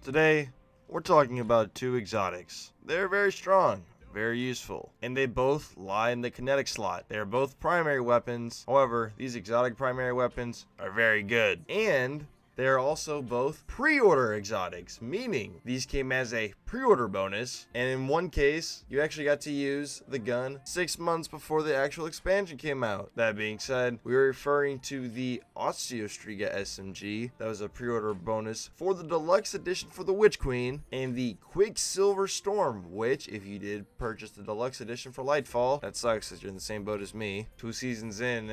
Today, we're talking about two exotics. They're very strong, very useful, and they both lie in the kinetic slot. They are both primary weapons. However, these exotic primary weapons are very good. And they are also both pre-order exotics, meaning these came as a pre-order bonus, and in one case, you actually got to use the gun 6 months before the actual expansion came out. That being said, we are referring to the Osteo Striga SMG. That was a pre-order bonus for the deluxe edition for the Witch Queen, and the Quicksilver Storm, which, if you did purchase the deluxe edition for Lightfall, that sucks because you're in the same boat as me. 2 seasons in,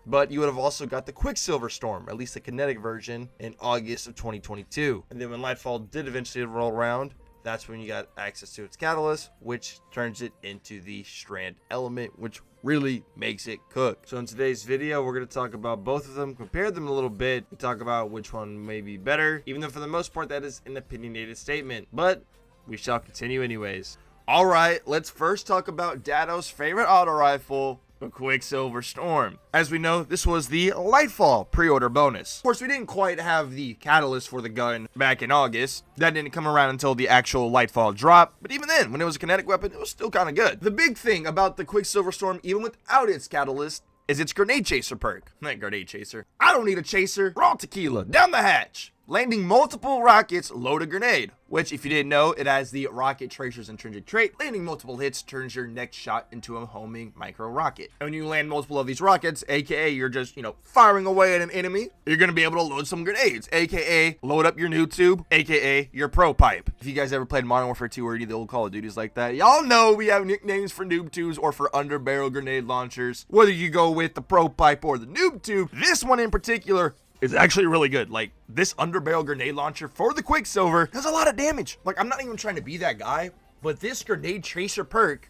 But you would have also got the Quicksilver Storm, at least the kinetic version, in August of 2022. And then when Lightfall did eventually roll around, that's when you got access to its catalyst, which turns it into the strand element, which really makes it cook. So in today's video, we're going to talk about both of them, compare them a little bit, and talk about which one may be better, even though for the most part that is an opinionated statement. But we shall continue anyways. Alright, let's first talk about Datto's favorite auto rifle, the Quicksilver Storm. As we know, this was the Lightfall pre-order bonus. Of course, we didn't quite have the catalyst for the gun back in August. That didn't come around until the actual Lightfall drop. But even then, when it was a kinetic weapon, it was still kind of good. The big thing about the Quicksilver Storm, even without its catalyst, is its grenade chaser perk. Not grenade chaser. I don't need a chaser. Raw tequila. Down the hatch. Landing multiple rockets, load a grenade. Which, if you didn't know, it has the rocket tracer's intrinsic trait. Landing multiple hits turns your next shot into a homing micro rocket. And when you land multiple of these rockets, aka you're just, firing away at an enemy, you're gonna be able to load some grenades, aka load up your noob tube, aka your pro pipe. If you guys ever played Modern Warfare 2 or any of the old Call of Duties like that, y'all know we have nicknames for noob tubes or for under barrel grenade launchers. Whether you go with the pro pipe or the noob tube, this one in particular is actually really good. Like, this underbarrel grenade launcher for the Quicksilver does a lot of damage. Like, I'm not even trying to be that guy, but this grenade chaser perk,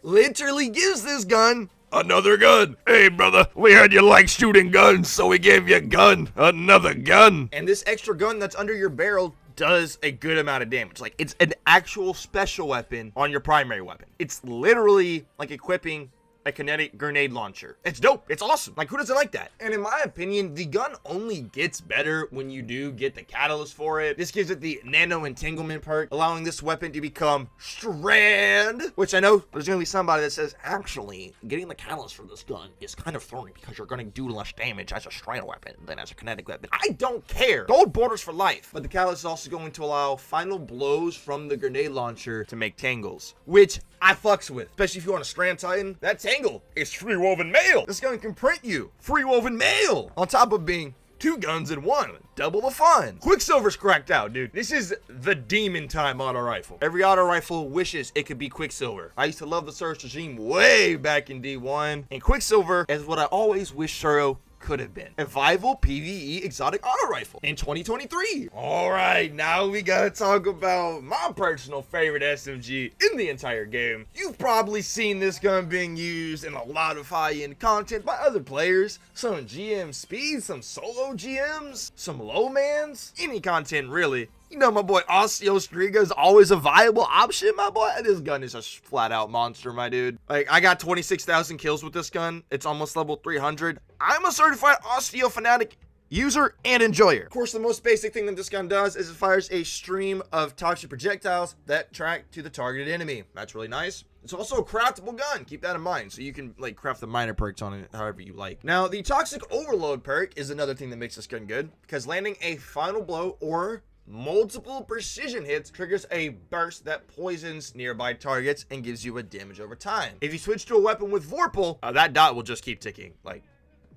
literally gives this gun another gun. Hey, brother, we heard you like shooting guns, so we gave you a gun, another gun. And this extra gun that's under your barrel does a good amount of damage. Like, it's an actual special weapon on your primary weapon. It's literally like equipping a kinetic grenade launcher. It's dope. It's awesome. Like, who doesn't like that? And in my opinion, the gun only gets better when you do get the catalyst for it. This gives it the nano entanglement perk, allowing this weapon to become strand, which I know there's gonna be somebody that says, actually, getting the catalyst for this gun is kind of thorny because you're gonna do less damage as a strand weapon than as a kinetic weapon. I don't care. Gold borders for life. But the catalyst is also going to allow final blows from the grenade launcher to make tangles, which I fucks with, especially if you want a strand titan. That tangle is free woven mail. This gun can print you free woven mail on top of being 2 guns in 1. Double the fun. Quicksilver's cracked out, dude. This is the demon time auto rifle. Every auto rifle wishes it could be Quicksilver. I used to love the Surge regime way back in D1, and Quicksilver is what I always wish Suro could have been. A viable PvE exotic auto rifle in 2023. All right, now we gotta talk about my personal favorite SMG in the entire game. You've probably seen this gun being used in a lot of high-end content by other players. Some GM speeds, some solo GMs, some low mans, any content really. You know, my boy Osteo Striga is always a viable option, my boy. This gun is a flat out monster, my dude. Like, I got 26,000 kills with this gun. It's almost level 300. I'm a certified Osteo fanatic user and enjoyer. Of course, the most basic thing that this gun does is it fires a stream of toxic projectiles that track to the targeted enemy. That's really nice. It's also a craftable gun. Keep that in mind. So you can, like, craft the minor perks on it however you like. Now, the toxic overload perk is another thing that makes this gun good, because landing a final blow or multiple precision hits triggers a burst that poisons nearby targets and gives you a damage over time. If you switch to a weapon with Vorpal, that dot will just keep ticking, like,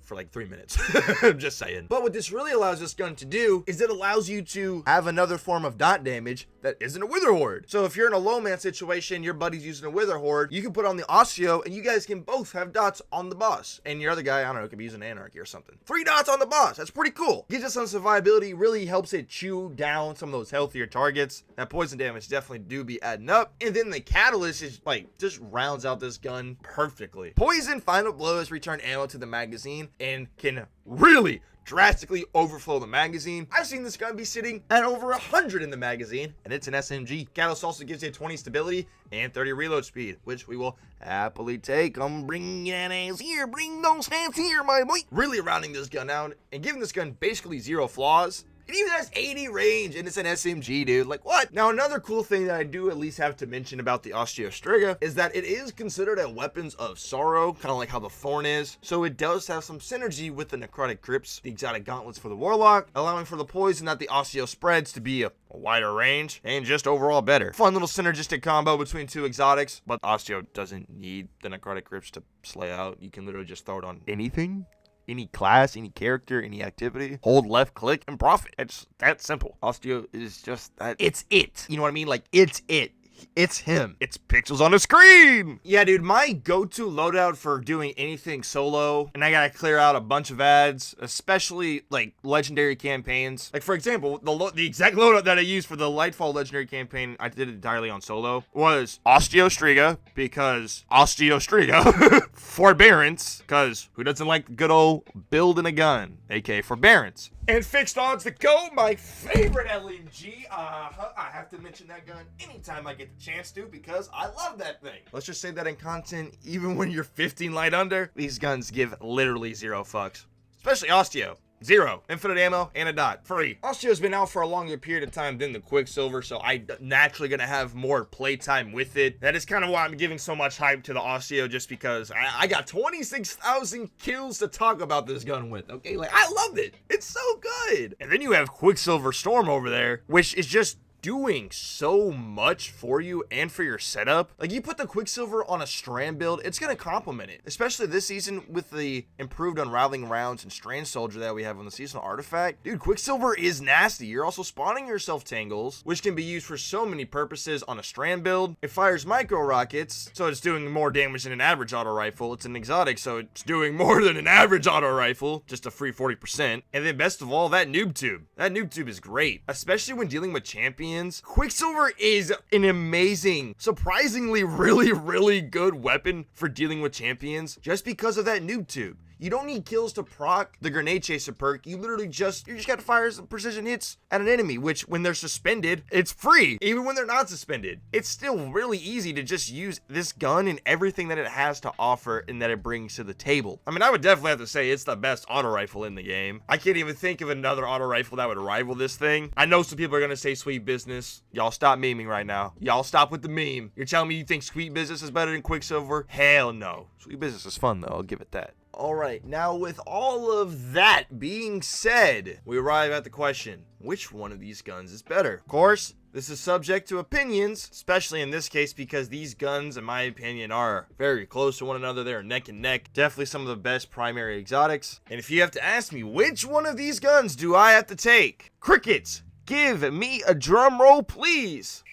for like 3 minutes. I'm just saying. But what this really allows this gun to do is it allows you to have another form of dot damage that isn't a Wither Horde. So if you're in a low man situation, your buddy's using a Wither Horde, you can put on the Osteo and you guys can both have dots on the boss. And your other guy, I don't know, could be using Anarchy or something. 3 dots on the boss. That's pretty cool. Gives it some survivability, really helps it chew down some of those healthier targets. That poison damage definitely do be adding up. And then the catalyst is like, just rounds out this gun perfectly. Poison final blows return ammo to the magazine and can really drastically overflow the magazine. I've seen this gun be sitting at over 100 in the magazine, and it's an SMG. Catalyst also gives you 20 stability and 30 reload speed, which we will happily take. Bring that ass here, bring those hands here, my boy. Really rounding this gun out and giving this gun basically 0 flaws It even has 80 range and it's an SMG, dude. Like, what? Now, another cool thing that I do at least have to mention about the Osteo Striga is that it is considered a weapons of sorrow, kind of like how the Thorn is. So it does have some synergy with the necrotic grips, the exotic gauntlets for the warlock, allowing for the poison that the Osteo spreads to be a wider range and just overall better. Fun little synergistic combo between two exotics, but Osteo doesn't need the necrotic grips to slay out. You can literally just throw it on anything, any class, any character, any activity. Hold left click and profit. It's that simple. Osteo is just that. It's it. You know what I mean? Like, it's it. It's him. It's pixels on the screen. Yeah, dude, my go-to loadout for doing anything solo, and I gotta clear out a bunch of ads, especially like legendary campaigns. Like, for example, the exact loadout that I used for the Lightfall legendary campaign, I did it entirely on solo, was Osteo Striga, because Osteo Striga. Forbearance, because who doesn't like the good old building a gun, aka forbearance. And fixed odds to go, my favorite LMG. I have to mention that gun anytime I get the chance to because I love that thing. Let's just say that in content, even when you're 15 light under, these guns give literally 0 fucks. Especially Osteo. 0. Infinite ammo and a dot. Free. Osteo's been out for a longer period of time than the Quicksilver, so I naturally gonna have more playtime with it. That is kind of why I'm giving so much hype to the Osteo, just because I got 26,000 kills to talk about this gun with, okay? Like, I loved it. It's so good. And then you have Quicksilver Storm over there, which is just doing so much for you and for your setup. Like, you put the Quicksilver on a strand build, it's gonna complement it, especially this season with the improved unraveling rounds and strand soldier that we have on the seasonal artifact. Dude, Quicksilver is nasty. You're also spawning yourself tangles, which can be used for so many purposes on a strand build. It fires micro rockets, so it's doing more damage than an average auto rifle. It's an exotic, so it's doing more than an average auto rifle, just a free 40%. And then best of all, that noob tube. That noob tube is great, especially when dealing with champions. Quicksilver is an amazing, surprisingly really good weapon for dealing with champions just because of that noob tube. You don't need kills to proc the grenade chaser perk. You just gotta fire some precision hits at an enemy, which when they're suspended, it's free. Even when they're not suspended, it's still really easy to just use this gun and everything that it has to offer and that it brings to the table. I mean, I would definitely have to say it's the best auto rifle in the game. I can't even think of another auto rifle that would rival this thing. I know some people are gonna say Sweet Business. Y'all stop memeing right now. Y'all stop with the meme. You're telling me you think Sweet Business is better than Quicksilver? Hell no. Sweet Business is fun though, I'll give it that. Alright, now with all of that being said, we arrive at the question, which one of these guns is better? Of course, this is subject to opinions, especially in this case because these guns, in my opinion, are very close to one another. They're neck and neck. Definitely some of the best primary exotics. And if you have to ask me, which one of these guns do I have to take? Crickets, give me a drum roll, please.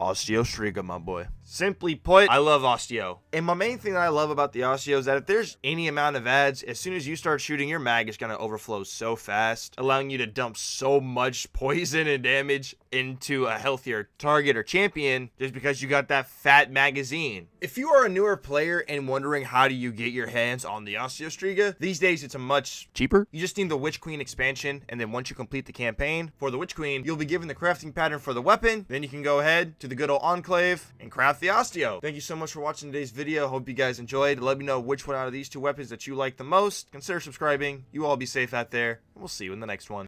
Osteo Striga, my boy. Simply put, I love Osteo. And my main thing that I love about the Osteo is that if there's any amount of ads, as soon as you start shooting, your mag is going to overflow so fast, allowing you to dump so much poison and damage into a healthier target or champion just because you got that fat magazine. If you are a newer player and wondering how do you get your hands on the Osteo Striga, these days it's a much cheaper. You just need the Witch Queen expansion, and then once you complete the campaign for the Witch Queen, you'll be given the crafting pattern for the weapon. Then you can go ahead to the good old Enclave and craft the Osteo. Thank you so much for watching today's video. Hope you guys enjoyed. Let me know which one out of these two weapons that you like the most. Consider subscribing. You all be safe out there, and we'll see you in the next one.